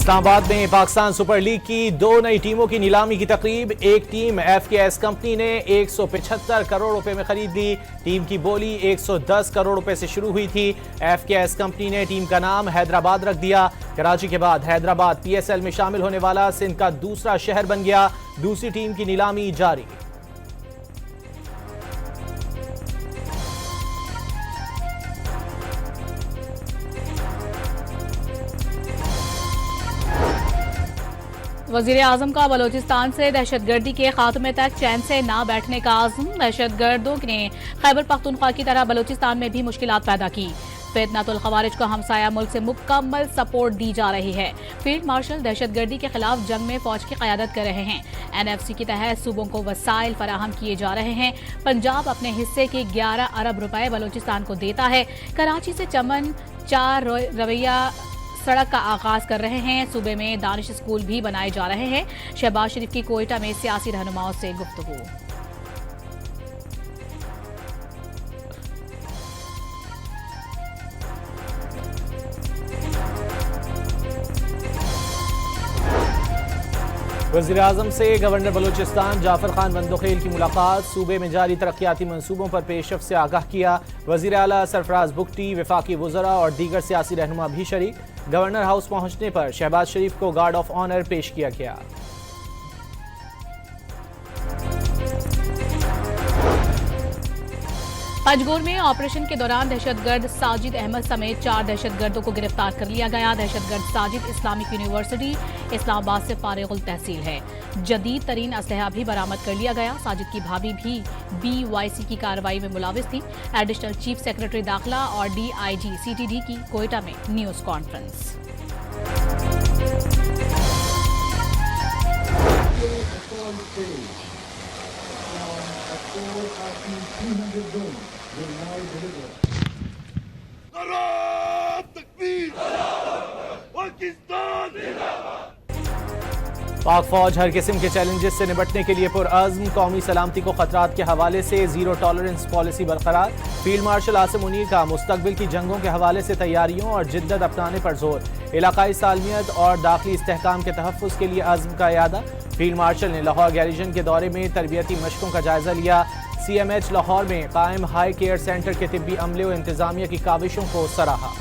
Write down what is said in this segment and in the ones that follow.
इस्लामाबाद में Pakistan super league की दो नई टीमों की नीलामी की तकरीब। एक टीम एफकेएस कंपनी ने 175 करोड़ रुपए में खरीद ली। टीम की बोली 110 करोड़ रुपए से शुरू हुई थी। एफकेएस कंपनी ने टीम का नाम हैदराबाद रख दिया। कराची के बाद हैदराबाद पीएसएल में शामिल होने वाला सिंध का दूसरा शहर बन गया। दूसरी टीम की नीलामी जारी। वजीर आजम का बलोचिस्तान से दहशतगर्दी के खात्मे तक चैन से ना बैठने का आज़म। दहशतगर्दों ने खैबर पख्तूनख्वा की तरह बलोचिस्तान में भी मुश्किलात पैदा की। फितनतुल खवारिज को हमसाया मुल्क से मुकम्मल सपोर्ट दी जा रही है। फील्ड मार्शल दहशतगर्दी के खिलाफ जंग में फौज की क़यादत कर रहे हैं। एनएफसी के तहत सूबों को वसाइल फराहम किए जा रहे हैं। पंजाब अपने हिस्से के 11 अरब रुपए बलोचिस्तान को देता है। कराची से चमन 4 रवैया सड़क का आगाज कर रहे हैं। सूबे में दानिश स्कूल भी बनाए जा रहे हैं। शहबाज शरीफ की कोयटा में सियासी रहनुमाओं से गुफ्तगू। वज़ीर आज़म से गवर्नर बलूचिस्तान जाफर खान बंदोखेल की मुलाकात। सूबे में जारी तरक्याती मंसूबों पर पेशरफ से आगाह किया। वज़ीर आला सरफराज बुगटी, वफाकी वज़रा और दीगर सियासी रहनुमा भी शरीक। गवर्नर हाउस पहुंचने पर शहबाज शरीफ को गार्ड ऑफ ऑनर पेश किया गया। पंजगोर में ऑपरेशन के दौरान दहशतगर्द साजिद अहमद समेत 4 दहशतगर्दों को गिरफ्तार कर लिया गया। दहशतगर्द साजिद इस्लामिक यूनिवर्सिटी इस्लामाबाद से फारिगुल तहसील है। जदीद तरीन असलहा भी बरामद कर लिया गया। साजिद की भाभी भी BYC की कार्रवाई में मुलाविस थी। एडिशनल चीफ सेक्रेटरी दाखिला और DIG CTD की कोयटा में न्यूज कॉन्फ्रेंस। पाक फौज हर किस्म के चैलेंजेस से निपटने के लिए पुरअज़्म। कौमी सलामती को खतरात के हवाले से जीरो टॉलरेंस पॉलिसी बरकरार। फील्ड मार्शल आसिम मुनीर का मुस्तकबिल की जंगों के हवाले से तैयारियों और जिद्दत अपनाने पर जोर। इलाकाई सालमियत और दाखिली इस्तेहकाम के तहफ़्फ़ुज़ के लिए अज़्म का इरादा। फील्ड मार्शल ने लाहौर गैरिजन के दौरे में तरबियती मशकों का जायजा लिया। CMH लाहौर में कायम हाई केयर सेंटर के तिब्बी अमले और इंतजामिया की काविशों को सराहा।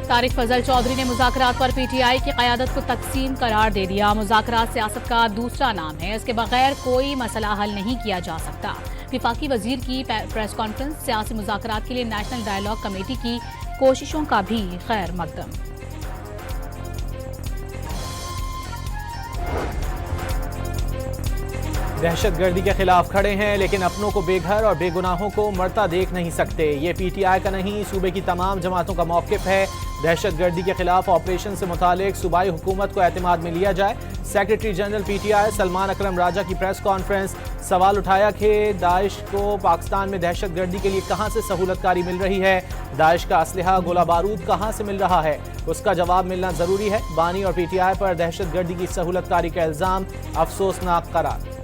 तारिक फजल चौधरी ने मुज़ाकरात पर PTI की क़यादत को तकसीम करार दे दिया। मुज़ाकरात सियासत का दूसरा नाम है, इसके बगैर कोई मसला हल नहीं किया जा सकता। विफाकी वजीर की प्रेस कॉन्फ्रेंस। सियासी मुज़ाकरात के लिए नेशनल डायलॉग कमेटी की कोशिशों का भी खैर मकदम। दहशतगर्दी के खिलाफ खड़े हैं, लेकिन अपनों को बेघर और बेगुनाहों को मरता देख नहीं सकते। ये PTI का नहीं, सूबे की तमाम जमातों का मौक़िफ़ है। दहशतगर्दी के खिलाफ ऑपरेशन से मुतालिक सूबाई हुकूमत को एतमाद में लिया जाए। सेक्रेटरी जनरल PTI सलमान अकरम राजा की प्रेस कॉन्फ्रेंस। सवाल उठाया कि दाइश को पाकिस्तान में दहशतगर्दी के लिए कहाँ से सहूलतकारी मिल रही है। दाइश का असलहा गोला बारूद कहाँ से मिल रहा है, उसका जवाब मिलना ज़रूरी है। बानी और PTI पर दहशतगर्दी की सहूलतकारी का इल्ज़ाम अफसोसनाक करार।